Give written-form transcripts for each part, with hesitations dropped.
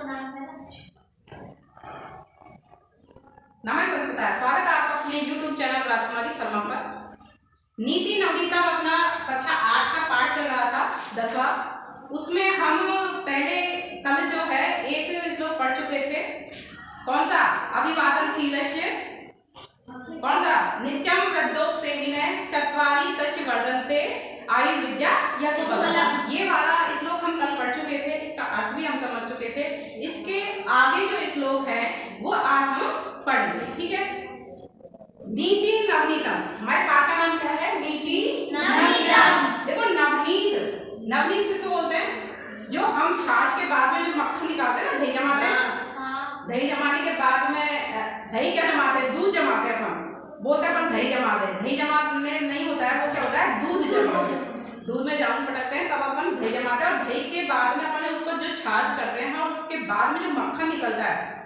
नमस्कार, स्वागत है आपका अपने YouTube चैनल राजकुमारी शर्मा पर। नीति नवनीतम अपना कक्षा 8 का पाठ चल रहा था 10वां। उसमें हम पहले कल जो है एक श्लोक पढ़ चुके थे। कौन सा? अभिवादनशीलस्य कौन सा? नित्यम प्रद्योत सेविने चत्वारि तस्य वर्धन्ते आयु विद्या यशोबलम। ये वाला श्लोक हम कल पढ़ चुके थे, इसका अर्थ भी हम समझ चुके थे। इसके आगे जो श्लोक है वो आज हम पढ़ेंगे, ठीक है। नीति नवनीतम, हमारे पाठ का नाम क्या है? नीति नवनीतम। देखो नवनीत, नवनीत किसको बोलते हैं? जो हम छाछ के बाद में जो मक्खन निकालते हैं ना, दही जमाते हैं। दही जमाने के बाद में दही क्या जमाते हैं? दूध जमाते हैं। अपन बोलते हैं अपन दही जमा दे। दही जमाने नहीं होता है, वो क्या होता है? दूध जमाते हैं। दूध में जामुन पटकते हैं तब अपन दही जमाते हैं, और दही के बाद में अपन उसको जो छाछ करते हैं और उसके बाद में जो मक्खन निकलता है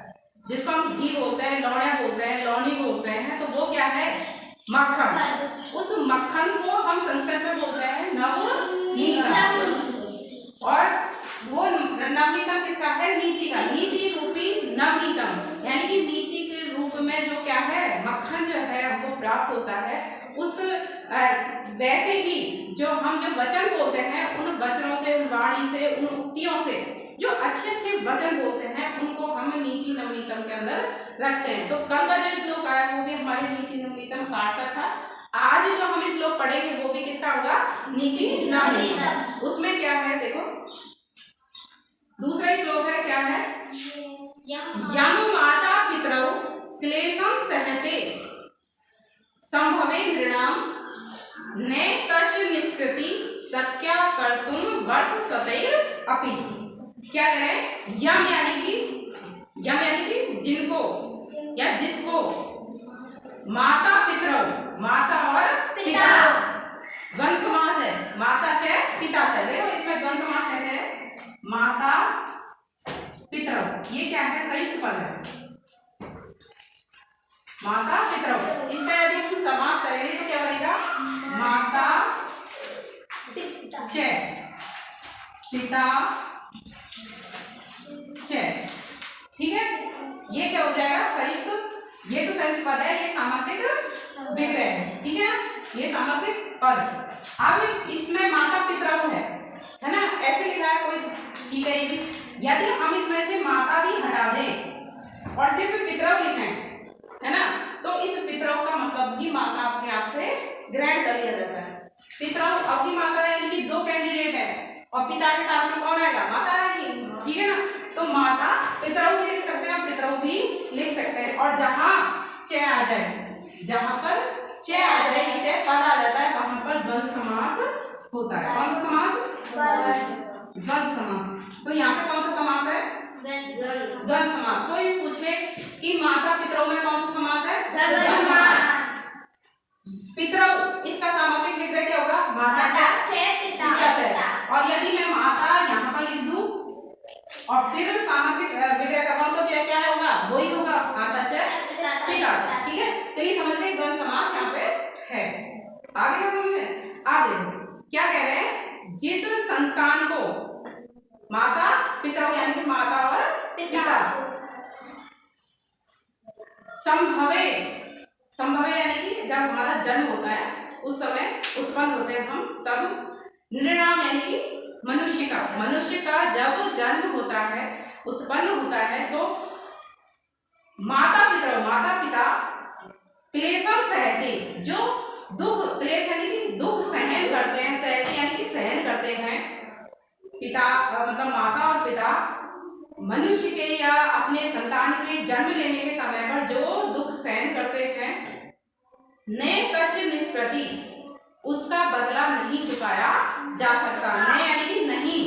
जिसको हम घी बोलते हैं, लौड़िया बोलते हैं, लौनी बोलते हैं, तो वो क्या है? मक्खन। उस मक्खन को हम संस्कृत में बोलते हैं नवनीतम। और वो नवनीतम किसका है? नीति का। नीति रूपी नवनीतम, यानी कि नीति के रूप में जो क्या है? मक्खन जो है हमको प्राप्त होता है। उस वैसे ही जो हम जो वचन बोलते हैं, उन वचनों से, उन वाणी से, उन उक्तियों से जो अच्छे अच्छे वचन बोलते हैं उनको हम नीति नवनीतम के अंदर रखते हैं। तो कल का जो श्लोक आया वो भी हमारे नीति नवनीतम पाठ का था। आज जो हम श्लोक पढ़ेंगे वो भी किसका होगा? नीति नवनीतम। उसमें क्या है देखो, दूसरा श्लोक है, क्या है? यम माता पितरौ क्लेशं सहते संभवे नृणाम ने तस्य निष्कृति शक्या कर्तुं वर्ष शतैर अपि। क्या करें? यम यानी कि जिनको या जिसको, माता पितरौ, माता और पिता, द्वंद समास है। माता च पिता च, देखो इसमें द्वंद समास है। माता पितरौ, ये क्या है? संयुक्त पद है। माता पितरौ, इसका यदि हम समास करेंगे तो क्या बनेगा? माता च पिता च, ठीक है। ये क्या हो जाएगा? संयुक्त। ये तो संयुक्त पद है, ये सामासिक विग्रह है, ठीक है ना? ये सामासिक पद। अब इसमें माता पितरौ है ना? ऐसे लिखा है कोई, ठीक है। ये भी यदि हम इसमें से माता भी हटा दें और सिर्फ पितरौ लिखें, है ना, तो इस पितरौ का मतलब भी माता अपने आप से ग्रहण कर लिया जाता है। पितरौ अपनी माता यानी कि दो कैंडिडेट है, और पिता के साथ में कौन आएगा? माता आएगी, ठीक है ना? तो माता पितरौ भी लिख सकते हैं, पितरौ भी लिख सकते हैं। और जहाँ च आ जाए, जहाँ पर च आ जाए, च पद आ जाता है, वहां पर द्वंद समास होता है। कौन सा समास? द्वंद समास। तो यहाँ पे कौन सा समास है? द्वंद समास। कोई पूछ ले कि माता पितरौ में कौन सा समास है? द्वंद समास। पितरौ, इसका सामासिक विग्रह क्या होगा? माता च पिता च। और यदि मैं माता यहाँ पर लिख दूं और फिर सामासिक विग्रह का मतलब क्या होगा? वही होगा, माता च पिता च, ठीक है। तो ये समझ गए, द्वंद समास यहाँ पे है। आगे क्या समझे? आगे क्या कह रहे हैं? जिस संतान को माता पितरौ यानी कि माता और पिता संभवे यानी कि जब हमारा जन्म होता है उस समय उत्पन्न होते हैं हम, तब नृणाम यानी कि मनुष्य का जब जन्म होता है, उत्पन्न होता है, तो माता पिता क्लेशं सहते, जो दुख, क्लेश यानी कि दुख सहन करते हैं, सहते यानी कि सहन करते हैं। पिता मतलब माता और पिता मनुष्य के या अपने संतान के जन्म लेने के समय पर जो दुख सहन करते हैं, ने तस्य निष्कृति, उसका बदला नहीं चुकाया जा सकता। ने यानी कि नहीं,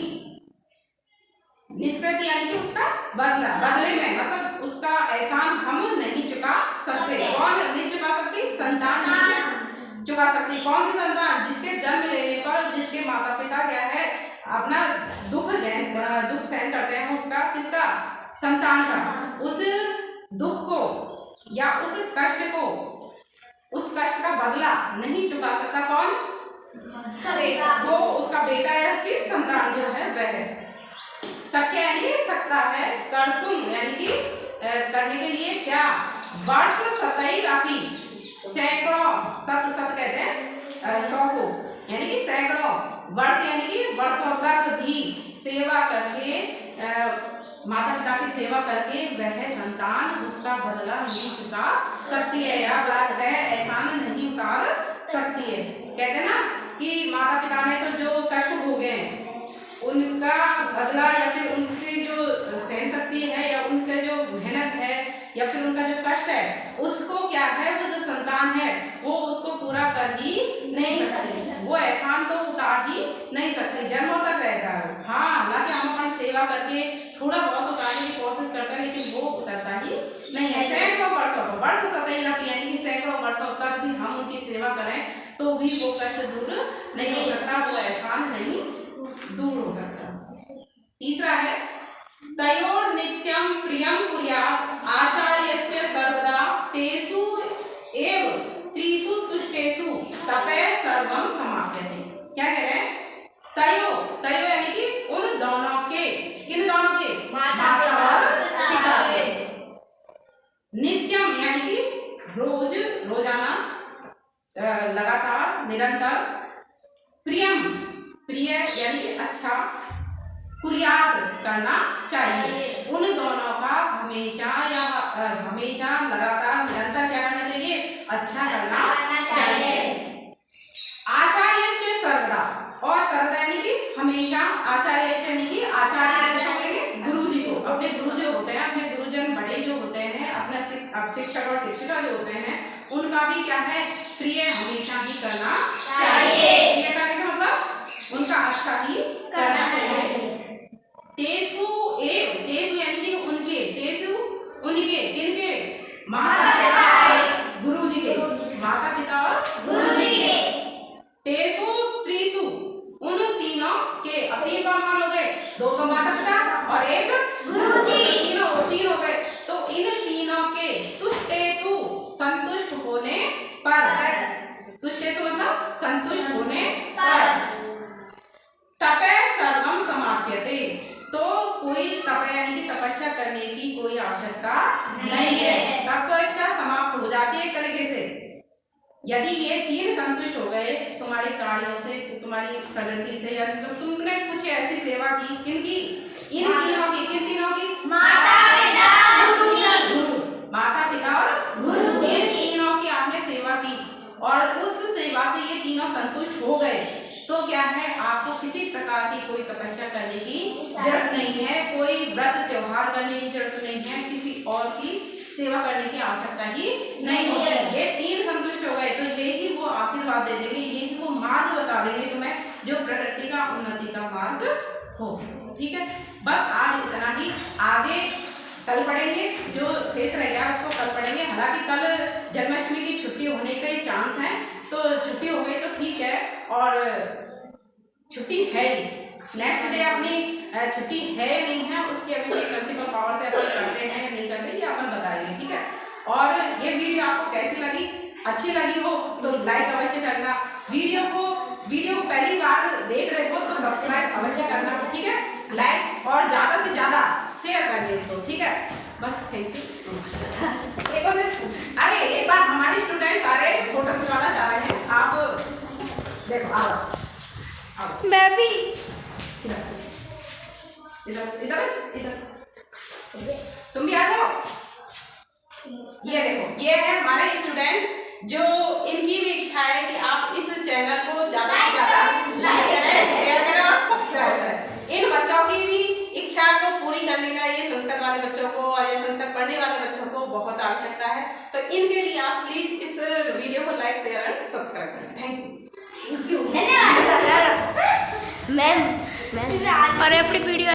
निष्कृति यानी कि उसका बदला, बदले में मतलब उसका एहसान हम नहीं चुका सकते। कौन नहीं चुका सकती? संतान नहीं चुका सकती। कौन सी संतान? जिसके जन्म लेने पर जिसके माता पिता क्या है? अपना दुख सहन करते हैं, उसका, किसका? संतान का। उस दुख को या उस कष्ट को, उस कष्ट का बदला नहीं चुका सकता। कौन? बेटा। वो उसका बेटा या उसकी संतान जो है वह। शक्य यानी सकता है, कर्तुम यानी कि करने के लिए क्या, वर्ष शतैरपि सैकड़ों, शत कहते हैं 100 को, यानी कि सैकड़ों वर्ष यानी कि वर्षों तक भी सेवा करके माता पिता की सेवा करके वह संतान उसका बदला नहीं चुका सकती है या वह एहसान नहीं उतार सकती है। कहते हैं ना कि माता पिता ने तो जो कष्ट भोगे उनका बदला या फिर उनकी जो सहन शक्ति है या उनका जो मेहनत है या फिर उनका जो कष्ट है उसको क्या है, वो जो संतान है वो उसको पूरा कर ही नहीं सकती, वो एहसान तो उतार ही नहीं सकती, जन्मों तक रहेगा। हाँ, हालांकि हम अपन सेवा करके थोड़ा बहुत उतारने की कोशिश करते हैं लेकिन वो उतरता ही नहीं है। सैकड़ों वर्षों को, वर्ष शतैरपि यानी कि सैकड़ों वर्षों तक भी हम उनकी सेवा करें तो भी वो कष्ट दूर नहीं हो सकता, वो एहसान नहीं दूर हो सकता। तीसरा है तयोर नित्यम प्रियम कुर्यात् आचार्यश्च सर्वदा तेषु एव त्रिषु तुष्टेषु तपे सर्वं समाप्यते। क्या कह रहे हैं, तयो यानी कि उन दोनों के, किन दोनों के, माता और पिता के, नित्यम यानी कि रोज, रोजाना, लगातार, निरंतर, प्रियम प्रिय यानी कि अच्छा, कुर्याद करना चाहिए, उन दोनों का हमेशा या हमेशा लगातार निरंतर क्या करना चाहिए, अच्छा करना चाहिए। आचार्य सर्वदा, और सर्वदा यानी कि हमेशा, आचार्य यानी कि आचार्य बोलेंगे गुरु जी को, अपने गुरु जो होते हैं, अपने गुरुजन बड़े जो होते हैं, अपना शिक्षक और शिक्षिका जो होते हैं उनका भी क्या है, प्रिय हमेशा ही करना चाहिए। प्रिय करने का मतलब उनका अच्छा ही करना चाहिए। तेसु एव, तेसु यानी कि उनके, तेसु उनके, किनके, माता पिता और गुरु जी के, माता पिता और गुरु जी के, तेसु त्रिषु उन तीनों के, अब तीन कौन कौन हो गए, दो तो माता पिता और एक गुरु जी, तीन हो गए, तो इन तीनों के तुष्टेषु संतुष्ट होने पर, तुष्टेषु मतलब संतुष्ट होने पर, तपे सर्वम समाप्यते, तो कोई तप यानी कि तपस्या करने की कोई आवश्यकता नहीं है, तपस्या समाप्त हो जाती है एक तरीके से। यदि ये तीन संतुष्ट हो गए तुम्हारे कार्यों से, तुम्हारी प्रगति से, या मतलब तुमने कुछ ऐसी सेवा की, किनकी, इन तीनों की, किन तीनों की, माता पिता और गुरु, इन तीनों की आपने सेवा की और उस सेवा से ये तीनों संतुष्ट हो गए, तो क्या है, आपको किसी प्रकार की कोई तपस्या करने की जरूरत नहीं है, कोई व्रत त्योहार करने की जरूरत नहीं है, किसी और की सेवा करने की आवश्यकता ही नहीं है। ये तीन संतुष्ट हो गए तो यही वो आशीर्वाद दे देंगे, यही वो मार्ग बता देंगे तुम्हें जो प्रकृति का उन्नति का मार्ग हो। ठीक है, बस आज इतना ही, आगे कल पढ़ेंगे, जो शेष रह गया उसको कल पढ़ेंगे। हालांकि कल जन्माष्टमी की छुट्टी होने के चांस है, तो छुट्टी हो गई तो ठीक है, और छुट्टी है ही, नेक्स्ट डे अपनी छुट्टी है नहीं है उसकी अभी प्रिंसिपल पावर से अपन करते हैं या नहीं करते ये अपन बताएंगे। ठीक है, और ये वीडियो आपको कैसी लगी, अच्छी लगी हो तो लाइक अवश्य करना, वीडियो को पहली बार देख रहे हो तो सब्सक्राइब अवश्य करना। ठीक है, लाइक और ज़्यादा से ज़्यादा शेयर करिए इसको। ठीक है, बस थैंक यू। अरे एक बार हमारे स्टूडेंट्स सारे फोटो खिंचवाना चाह रहे हैं, आप देखो, आओ बेबी, इधर तुम भी आ जाओ। ये देखो, ये है हमारे स्टूडेंट जो, इनकी भी इच्छा है कि आप इस चैनल को ज्यादा से ज्यादा लाइक करें, शेयर करें और सब्सक्राइब करें। इन बच्चों की भी इच्छा को पूरी करने का ये संस्कृत वाले बच्चों को और ये संस्कृत पढ़ने वाले बच्चों को बहुत आवश्यकता है, तो इनके लिए आप प्लीज इस वीडियो को लाइक, शेयर और सब्सक्राइब करें। थैंक यू, धन्यवाद मैम। और अपनी वीडियो